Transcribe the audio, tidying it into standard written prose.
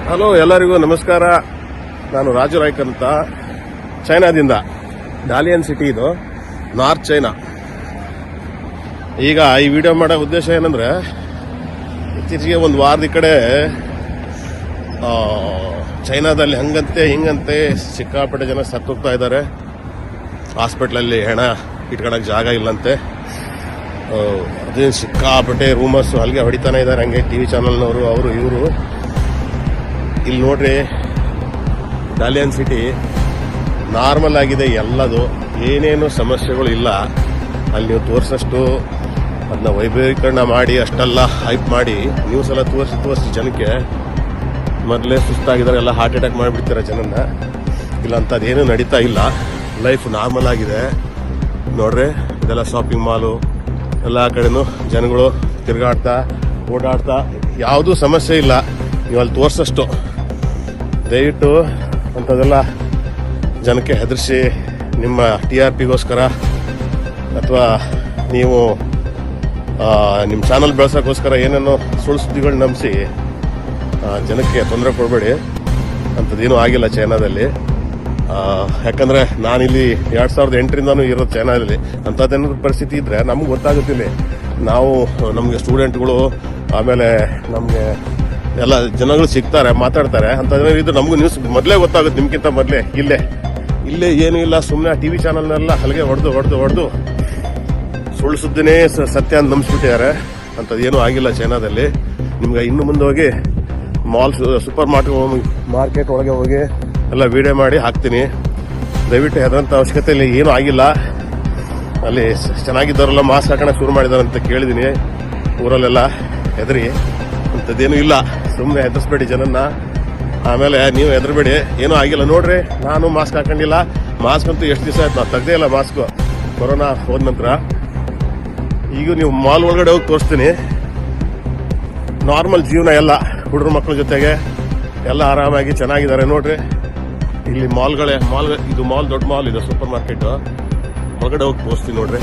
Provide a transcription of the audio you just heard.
Hello, ಎಲ್ಲರಿಗೂ ನಮಸ್ಕಾರ. ನಾನು ರಾಜು ರಾಯ್ಕ್ ಅಂತ, ಚೈನಾದಿಂದ. ಡಾಲಿಯನ್ ಸಿಟಿ ಇದು, ನಾರ್ತ್ ಚೈನಾ. ಈಗ ಈ ವಿಡಿಯೋ ಮಾಡೋ ಉದ್ದೇಶ ಏನಂದ್ರೆ, ಇತ್ತೀಚೆಗೆ ಒಂದು ವಾರದ ಕಡೆ ಚೈನಾದಲ್ಲಿ ಹಂಗಂತೆ ಹಿಂಗಂತೆ ಸಿಕ್ಕಾಪಟ್ಟೆ ಜನ ಸತ್ತೋಗ್ತಾ ಇದ್ದಾರೆ. ಹಾಸ್ಪಿಟ್ಲಲ್ಲಿ ಹೆಣ ಇಟ್ಕೊಳಕ್ ಜಾಗ ಇಲ್ಲಂತೆ. ಅದೇ ಸಿಕ್ಕಾಪಟ್ಟೆ ರೂಮರ್ಸ್ ಅಲ್ಲಿಗೆ ಹೊಡಿತಾನೆ ಇದ್ದಾರೆ. ಹಂಗೆ ಟಿವಿ ಚಾನಲ್ನವರು ಅವರು ಇವರು. ಇಲ್ಲಿ ನೋಡ್ರಿ, ಡಾಲಿಯನ್ ಸಿಟಿ ನಾರ್ಮಲ್ ಆಗಿದೆ, ಎಲ್ಲದು ಏನೇನು ಸಮಸ್ಯೆಗಳು ಇಲ್ಲ. ಅಲ್ಲಿ ನೀವು ತೋರಿಸಷ್ಟು ಅದನ್ನ ವೈಭವೀಕರಣ ಮಾಡಿ ಅಷ್ಟೆಲ್ಲ ಹೈಪ್ ಮಾಡಿ ನ್ಯೂಸ್ ಎಲ್ಲ ತೋರಿಸಿ ಜನಕ್ಕೆ ಮೊದಲೇ ಸುಸ್ತಾಗಿದ್ದಾರೆ, ಎಲ್ಲ ಹಾರ್ಟ್ ಅಟ್ಯಾಕ್ ಮಾಡಿಬಿಡ್ತಾರೆ ಜನನ್ನ. ಇಲ್ಲ ಅಂತ ಅದೇನು ನಡೀತಾ ಇಲ್ಲ, ಲೈಫ್ ನಾರ್ಮಲ್ ಆಗಿದೆ. ನೋಡ್ರಿ, ಇದೆಲ್ಲ ಶಾಪಿಂಗ್ ಮಾಲು, ಎಲ್ಲ ಕಡೆನೂ ಜನಗಳು ತಿರುಗಾಡ್ತಾ ಓಡಾಡ್ತಾ, ಯಾವುದೂ ಸಮಸ್ಯೆ ಇಲ್ಲ. ನೀವು ಅಲ್ಲಿ ತೋರಿಸಷ್ಟು ದಯವಿಟ್ಟು ಅಂಥದ್ದೆಲ್ಲ ಜನಕ್ಕೆ ಹೆದರಿಸಿ ನಿಮ್ಮ TRPಗೋಸ್ಕರ ಅಥವಾ ನೀವು ನಿಮ್ಮ ಚಾನಲ್ ಬೆಳೆಸೋಕ್ಕೋಸ್ಕರ ಏನೇನೋ ಸುಳ್ಳು ಸುದ್ದಿಗಳು ನಂಬಿಸಿ ಜನಕ್ಕೆ ತೊಂದರೆ ಕೊಡಬೇಡಿ. ಅಂಥದ್ದೇನೂ ಆಗಿಲ್ಲ ಚೈನಾದಲ್ಲಿ. ಯಾಕಂದ್ರೆ ನಾನಿಲ್ಲಿ 2008ರಿಂದನೂ ಇರೋದು ಚೈನಾದಲ್ಲಿ. ಅಂಥದ್ದೇನಾದ್ರು ಪರಿಸ್ಥಿತಿ ಇದ್ರೆ ನಮ್ಗೆ ಗೊತ್ತಾಗುತ್ತಿಲ್ಲ. ನಮಗೆ ಸ್ಟೂಡೆಂಟ್ಗಳು, ಆಮೇಲೆ ನಮಗೆ ಎಲ್ಲ ಜನಗಳು ಸಿಗ್ತಾರೆ, ಮಾತಾಡ್ತಾರೆ. ಅಂಥದ್ದೇನಾದ್ರು ಇದ್ರೆ ನಮಗೂ ನ್ಯೂಸ್ ಮೊದಲೇ ಗೊತ್ತಾಗುತ್ತೆ, ನಿಮ್ಗಿಂತ ಮೊದಲೇ. ಇಲ್ಲೇ ಏನೂ ಇಲ್ಲ, ಸುಮ್ಮನೆ TV ಚಾನಲ್ನೆಲ್ಲ ಹಲಗೆ ಹೊಡೆದು ಸುಳ್ಳು ಸುದ್ದಿನೇ ಸತ್ಯ ಅಂತ ನಂಬಿಸ್ಬಿಟ್ಟಿದ್ದಾರೆ. ಅಂಥದ್ದೇನೂ ಆಗಿಲ್ಲ ಚೈನಾದಲ್ಲಿ. ನಿಮ್ಗೆ ಇನ್ನು ಮುಂದೆ ಹೋಗಿ ಮಾಲ್, ಸೂಪರ್ ಮಾರ್ಕೆಟ್ ಒಳಗೆ ಹೋಗಿ ಎಲ್ಲ ವಿಡಿಯೋ ಮಾಡಿ ಹಾಕ್ತೀನಿ. ದಯವಿಟ್ಟು ಹೆದರಂತ ಅವಶ್ಯಕತೆ ಇಲ್ಲಿ ಏನೂ ಆಗಿಲ್ಲ. ಅಲ್ಲಿ ಚೆನ್ನಾಗಿದ್ದವರೆಲ್ಲ ಮಾಸ್ಕ್ ಹಾಕೋಣ ಶುರು ಮಾಡಿದಾರೆ ಅಂತ ಕೇಳಿದೀನಿ. ಊರಲ್ಲೆಲ್ಲ ಹೆದರಿ, ಅಂಥದ್ದೇನೂ ಇಲ್ಲ. ಸುಮ್ಮನೆ ಹೆದರ್ಸ್ಬೇಡಿ ಜನನ್ನ. ಆಮೇಲೆ ನೀವು ಹೆದರ್ಬೇಡಿ, ಏನೂ ಆಗಿಲ್ಲ. ನೋಡ್ರಿ, ನಾನು ಮಾಸ್ಕ್ ಹಾಕೊಂಡಿಲ್ಲ. ಮಾಸ್ಕ್ ಅಂತೂ ಎಷ್ಟು ದಿವಸ ಆಯ್ತು, ನಾವು ತೆಗ್ದೇ ಇಲ್ಲ ಮಾಸ್ಕ್, ಕೊರೋನಾ ಹೋದ ನಂತರ. ಈಗ ನೀವು ಮಾಲ್ ಒಳಗಡೆ ಹೋಗಿ ತೋರಿಸ್ತೀನಿ. ನಾರ್ಮಲ್ ಜೀವನ, ಎಲ್ಲ ಹುಡುಗರ ಮಕ್ಕಳ ಜೊತೆಗೆ ಎಲ್ಲ ಆರಾಮಾಗಿ ಚೆನ್ನಾಗಿದ್ದಾರೆ. ನೋಡ್ರಿ, ಇಲ್ಲಿ ಮಾಲ್, ಇದು ಮಾಲ್, ದೊಡ್ಡ ಮಾಲ್ ಇದೆ, ಸೂಪರ್ ಮಾರ್ಕೆಟ್. ಒಳಗಡೆ ಹೋಗಿ ತೋರಿಸ್ತೀನಿ. ನೋಡ್ರಿ.